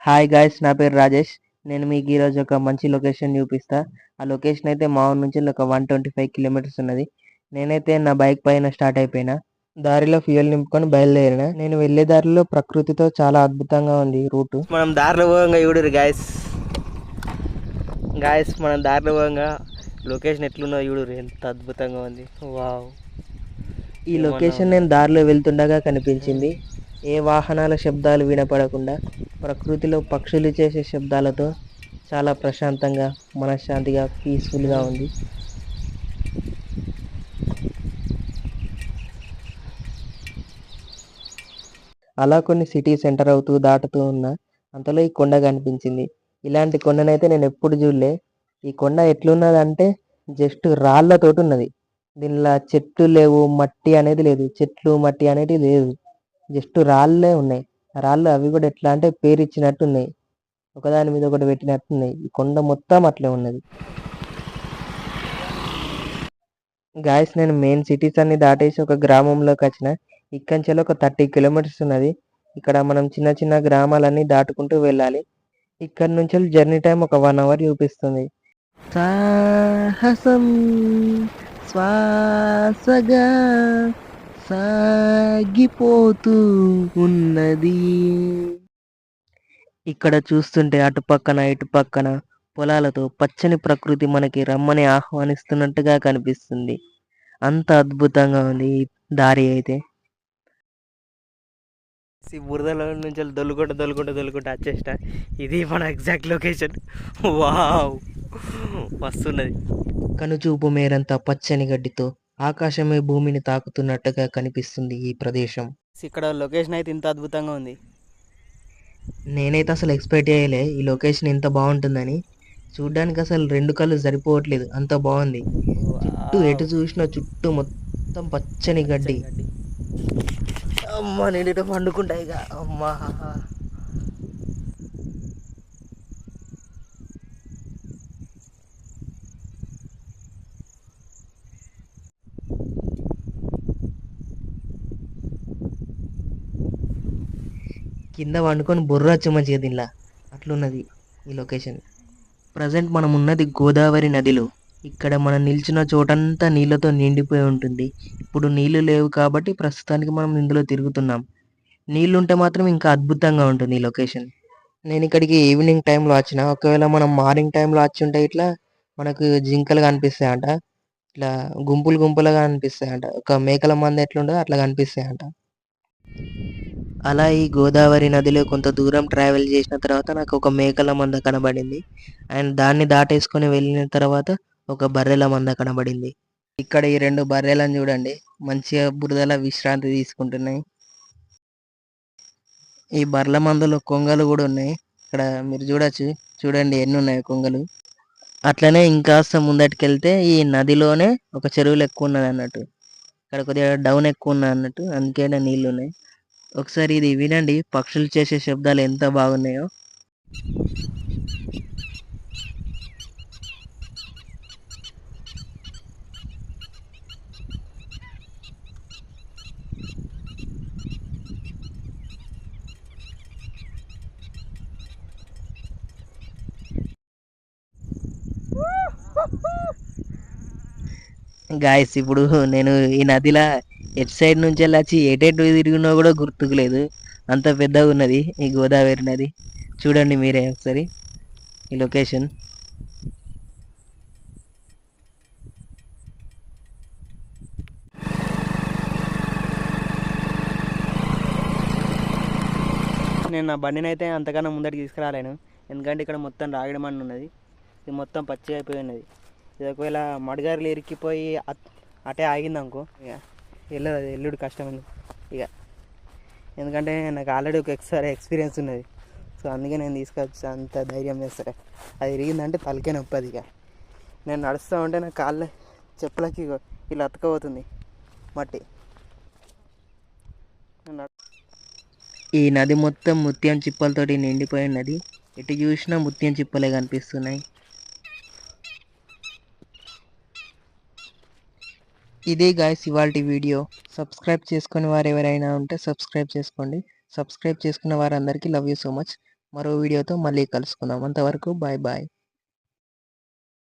Hi guys, నా పేరు రాజేష్. నేను మీకు ఈరోజు ఒక మంచి లొకేషన్ చూపిస్తా. ఆ లొకేషన్ అయితే మా ఊరు నుంచి ఒక 125 కిలోమీటర్స్ ఉన్నది. నేనైతే నా బైక్ పైన స్టార్ట్ అయిపోయినా. దారిలో ఫ్యూయల్ నింపుకొని బయలుదేరిన. నేను వెళ్ళే దారిలో ప్రకృతితో చాలా అద్భుతంగా ఉంది రూటు. మనం దారిలో పోగా చూడరు గాయస్. మనం దారిలో పోగా లొకేషన్ ఎట్లున్నదో చూడరు, ఎంత అద్భుతంగా ఉంది. వావ్! ఈ లొకేషన్ నేను దారిలో వెళ్తుండగా కనిపించింది. ఏ వాహనాల శబ్దాలు వినపడకుండా ప్రకృతిలో పక్షులు చేసే శబ్దాలతో చాలా ప్రశాంతంగా, మనశ్శాంతిగా, పీస్ఫుల్గా ఉంది. అలా కొన్ని సిటీస్ ఎంటర్ అవుతూ దాటుతూ ఉన్నా అంతలో ఈ కొండ కనిపించింది. ఇలాంటి కొండనైతే నేను ఎప్పుడు చూడలే. ఈ కొండ ఎట్లున్నదంటే జస్ట్ రాళ్ళతోటి ఉన్నది. దీనిలో చెట్లు లేవు, మట్టి అనేది లేదు. చెట్లు మట్టి అనేది లేదు, జస్ట్ రాళ్ళే ఉన్నాయి. రాళ్ళు అవి కూడా ఎట్లా అంటే పేరిచ్చినట్టు ఉన్నాయి, ఒకదాని మీద ఒకటి పెట్టినట్టు ఉన్నాయి. ఈ కొండ మొత్తం అట్లే ఉన్నది. గాయస్, నేను మెయిన్ సిటీస్ అన్ని దాటేసి ఒక గ్రామంలోకి వచ్చిన. ఇక్కడి నుంచి ఒక 30 కిలోమీటర్స్ ఉన్నది. ఇక్కడ మనం చిన్న చిన్న గ్రామాలన్నీ దాటుకుంటూ వెళ్ళాలి. ఇక్కడ నుంచి జర్నీ టైం ఒక 1 అవర్ చూపిస్తుంది. సాహసం శ్వాసగా సాగిపోతూ ఉన్నది. ఇక్కడ చూస్తుంటే అటుపక్కన ఇటుపక్కన పొలాలతో పచ్చని ప్రకృతి మనకి రమ్మని ఆహ్వానిస్తున్నట్టుగా కనిపిస్తుంది. అంత అద్భుతంగా ఉంది ఈ దారి అయితే. బురదలో నుంచి దొల్లుకుంటూ వచ్చేసిన. ఇది మన ఎగ్జాక్ట్ లొకేషన్. వావ్, వస్తున్నది. కనుచూపు మేరంతా పచ్చని గడ్డితో ఆకాశమే భూమిని తాకుతున్నట్టుగా కనిపిస్తుంది ఈ ప్రదేశం. ఇక్కడ లొకేషన్ అయితే ఇంత అద్భుతంగా ఉంది. నేనైతే అసలు ఎక్స్పెక్ట్ చేయలే ఈ లొకేషన్ ఇంత బాగుంటుందని. చూడ్డానికి అసలు 2 కళ్ళు సరిపోవట్లేదు, అంత బాగుంది. చుట్టూ ఎటు చూసినా చుట్టూ మొత్తం పచ్చని గడ్డి. అమ్మా, నేను ఇటు పండుకుంటా ఇక. అమ్మా, కింద వండుకొని బొర్రొచ్చు మంచిగా దీనిలా, అట్లున్నది ఈ లొకేషన్. ప్రజెంట్ మనం ఉన్నది గోదావరి నదిలో. ఇక్కడ మనం నిల్చున్న చోటంతా నీళ్ళతో నిండిపోయి ఉంటుంది. ఇప్పుడు నీళ్లు లేవు కాబట్టి ప్రస్తుతానికి మనం ఇందులో తిరుగుతున్నాం. నీళ్లుంటే మాత్రం ఇంకా అద్భుతంగా ఉంటుంది ఈ లొకేషన్. నేను ఇక్కడికి ఈవినింగ్ టైంలో వచ్చిన. ఒకవేళ మనం మార్నింగ్ టైంలో వచ్చి ఉంటే ఇట్లా మనకు జింకలు కనిపిస్తాయంట. ఇట్లా గుంపులు గుంపులుగా కనిపిస్తాయంట. ఒక మేకల మంద ఎట్లుండదో అట్లా కనిపిస్తాయంట. అలా ఈ గోదావరి నదిలో కొంత దూరం ట్రావెల్ చేసిన తర్వాత నాకు ఒక మేకల మంద కనబడింది. అండ్ దాన్ని దాటేసుకొని వెళ్ళిన తర్వాత ఒక బర్రెల మంద కనబడింది. ఇక్కడ ఈ 2 బర్రెలను చూడండి, మంచిగా బురదల విశ్రాంతి తీసుకుంటున్నాయి. ఈ బర్రెల మందలో కొంగలు కూడా ఉన్నాయి. ఇక్కడ మీరు చూడొచ్చు, చూడండి ఎన్ని ఉన్నాయి కొంగలు. అట్లనే ఇంకాస్త ముందటికెళ్తే ఈ నదిలోనే ఒక చెరువులు ఎక్కువ ఉన్నది అన్నట్టు. ఇక్కడ కొద్దిగా డౌన్ ఎక్కువ ఉన్నది అన్నట్టు, అందుకే నీళ్ళు ఉన్నాయి. ఒకసారి ఇది వినండి, పక్షులు చేసే శబ్దాలు ఎంత బాగున్నాయో. గాయస్, ఇప్పుడు నేను ఈ నదిలా ఎటు సైడ్ నుంచి వెళ్ళొచ్చి ఎటెటు తిరిగినా కూడా గుర్తుకులేదు, అంత పెద్దగా ఉన్నది ఈ గోదావరి నది. చూడండి మీరే ఒకసారి ఈ లొకేషన్. నేను నా బండిని అయితే అంతకన్నా ముందరికి తీసుకురాలేను, ఎందుకంటే ఇక్కడ మొత్తం రాగిడి మన్ను ఉన్నది. ఇది మొత్తం పచ్చి అయిపోయి ఉన్నది. ఇది ఒకవేళ మడిగారులు ఇరికిపోయి అటే ఆగిందనుకో ఇక వెళ్ళదు, అది ఎల్లుడు కష్టం ఇక. ఎందుకంటే నాకు ఆల్రెడీ ఒక ఎక్స్పీరియన్స్ ఉన్నది. సో అందుకే నేను తీసుకొచ్చి అంత ధైర్యం చేస్తాను. అది ఇరిగిందంటే తలకే నొప్పి అది. ఇక నేను నడుస్తూ ఉంటే నా కాళ్ళ చెప్పులకి ఇలా అతకపోతుంది మట్టి. ఈ నది మొత్తం ముత్యం చిప్పలతోటి నిండిపోయి ఉన్నది. ఎటు చూసినా ముత్యం చిప్పలే కనిపిస్తున్నాయి. ఇదే గాయ్స్ ఇవాల్టి వీడియో. సబ్స్క్రైబ్ చేసుకుని వారు ఎవరైనా ఉంటే సబ్స్క్రైబ్ చేసుకోండి. సబ్స్క్రైబ్ చేసుకున్న వారందరికీ లవ్ యూ సో మచ్. మరో వీడియోతో మళ్ళీ కలుసుకుందాం. అంతవరకు బాయ్ బాయ్.